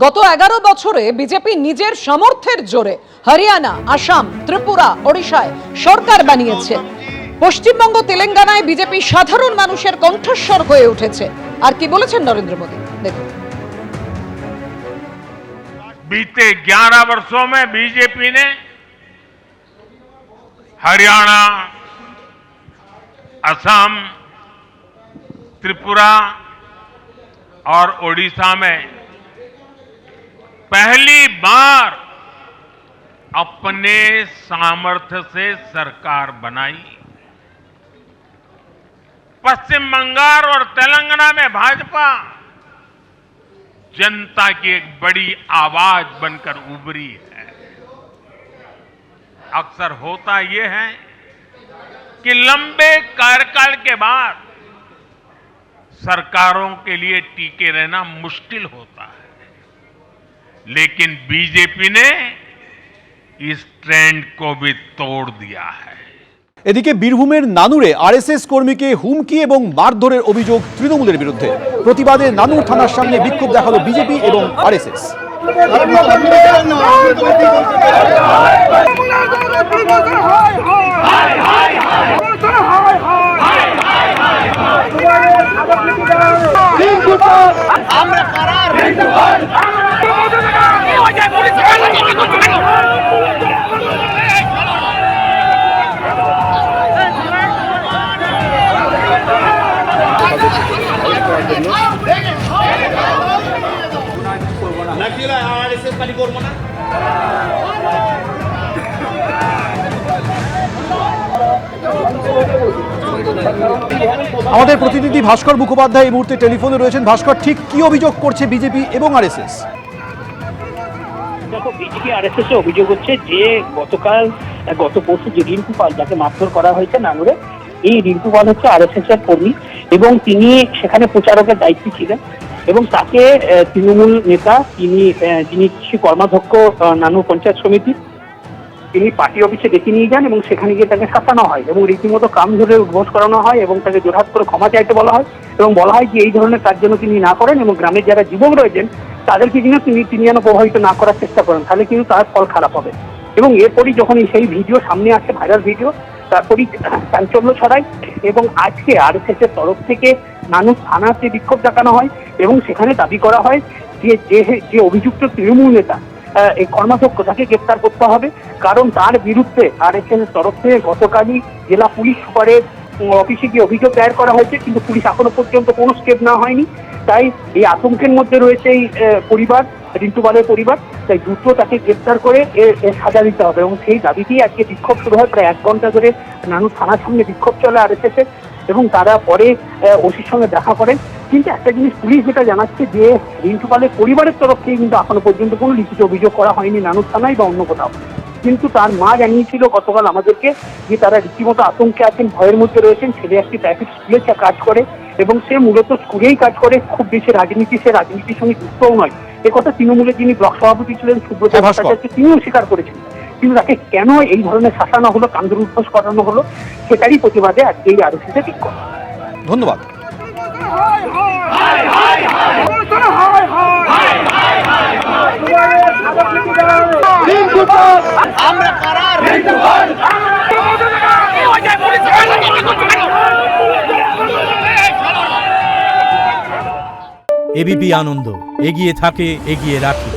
গত 11 বছরে বিজেপি নিজের সামর্থ্যের জোরে হরিয়ানা, আসাম, ত্রিপুরা, ওড়িশায় সরকার বানিয়েছে। পশ্চিমবঙ্গ, তেলেঙ্গানায় বিজেপি সাধারণ মানুষের কণ্ঠস্বর হয়ে উঠেছে। আর কি বলেছেন নরেন্দ্র মোদী, দেখুন। बीते 11 वर्षों में बीजेपी ने हरियाणा, असम, त्रिपुरा और ओडिशा में पहली बार अपने सामर्थ्य से सरकार बनाई। पश्चिम बंगाल और तेलंगाना में भाजपा जनता की एक बड़ी आवाज बनकर उभरी है। अक्सर होता यह है कि लंबे कार्यकाल के बाद सरकारों के लिए टिके रहना मुश्किल होता है, लेकिन बीजेपी ने इस ट्रेंड को भी तोड़ दिया है। এদিকে বীরভূমের নানুরে আরএসএস কর্মীকে হুমকি এবং মারধরের অভিযোগ তৃণমূলের বিরুদ্ধে। প্রতিবাদে নানুর থানার সামনে বিক্ষোভ দেখালো বিজেপি এবং আরএসএস। আমাদের প্রতিনিধি ভাস্কর মুখোপাধ্যায় এই মুহূর্তে টেলিফোনে রয়েছেন। ভাস্কর, ঠিক কি অভিযোগ করছে বিজেপি এবং আরএসএস? দেখো, বিজেপি আরএসএস এর অভিযোগ হচ্ছে যে গত পরশু যে রিন্টু পাল, যাকে মারধর করা হয়েছে নানুরে, এই রিন্টু পাল হচ্ছে আরএসএস এর কর্মী এবং তিনি সেখানে প্রচারকের দায়িত্বে ছিলেন এবং তাকে তৃণমূল নেতা, যিনি কৃষি কর্মাধ্যক্ষ নানুর পঞ্চায়েত সমিতির, তিনি পার্টি অফিসে ডেকে নিয়ে যান এবং সেখানে গিয়ে তাকে শাসানো হয় এবং রীতিমতো কাম ধরে উদ্বোস করানো হয় এবং তাকে জোরহাত করে ক্ষমা চাইতে বলা হয় এবং বলা হয় যে এই ধরনের কাজ যেন তিনি না করেন এবং গ্রামের যারা যুবক রয়েছেন তাদেরকে যেন তিনি যেন প্রভাবিত না করার চেষ্টা করেন, তাহলে কিন্তু তার ফল খারাপ হবে। এবং এরপরই যখন সেই ভিডিও সামনে আসে, ভাইরাল ভিডিও, তারপরই চাঞ্চল্য ছড়ায় এবং আজকে আরএসএস এর তরফ থেকে নানুর থানাতে বিক্ষোভ দেখানো হয় এবং সেখানে দাবি করা হয় যে অভিযুক্ত তৃণমূল নেতা, এই কর্মাধ্যক্ষ, তাকে গ্রেপ্তার করতে হবে, কারণ তার বিরুদ্ধে আরএসএস এর তরফ থেকে গতকালই জেলা পুলিশ সুপারের অফিসে গিয়ে অভিযোগ দায়ের করা হয়েছে, কিন্তু পুলিশ এখনো পর্যন্ত কোনো স্টেপ নেওয়া হয়নি। তাই এই আতঙ্কের মধ্যে রয়েছে এই পরিবার, রিন্টু পালের পরিবার। তাই দ্রুত তাকে গ্রেপ্তার করে সাজা দিতে হবে এবং সেই দাবিতেই আজকে বিক্ষোভ শুরু হয়। প্রায় 1 ঘন্টা ধরে নানুর থানার সামনে বিক্ষোভ চলে আরএসএস এর এবং তারা পরে ওসির সঙ্গে দেখা করেন। কিন্তু একটা জিনিস পুলিশ যেটা জানাচ্ছে যে রিন্টু পালের পরিবারের তরফ থেকে কিন্তু এখনো পর্যন্ত কোনো লিখিত অভিযোগ করা হয়নি নানুর থানায় বা অন্য কোথাও। কিন্তু তার মা জানিয়েছিল গতকাল আমাদেরকে যে তারা রীতিমতো আতঙ্কে আছেন, ভয়ের মধ্যে রয়েছেন। ছেলে একটি প্রাইভেট স্কুলে কাজ করে এবং সে মূলত স্কুলেই কাজ করে, খুব বেশি সে রাজনীতির সঙ্গে যুক্তও নয়। একথা তৃণমূলের যিনি ব্লক সভাপতি ছিলেন সুব্রত ভট্টাচার্য, তিনিও স্বীকার করেছেন। কিন্তু তাকে কেন এই ধরনের শাসানো হলো, কান্দর উদ্বোস করানো হলো, সেটারই প্রতিবাদে আজকে এই আরএসএস ঠিক করে। ধন্যবাদ। এবিপি আনন্দ, এগিয়ে থাকে, এগিয়ে রাখে।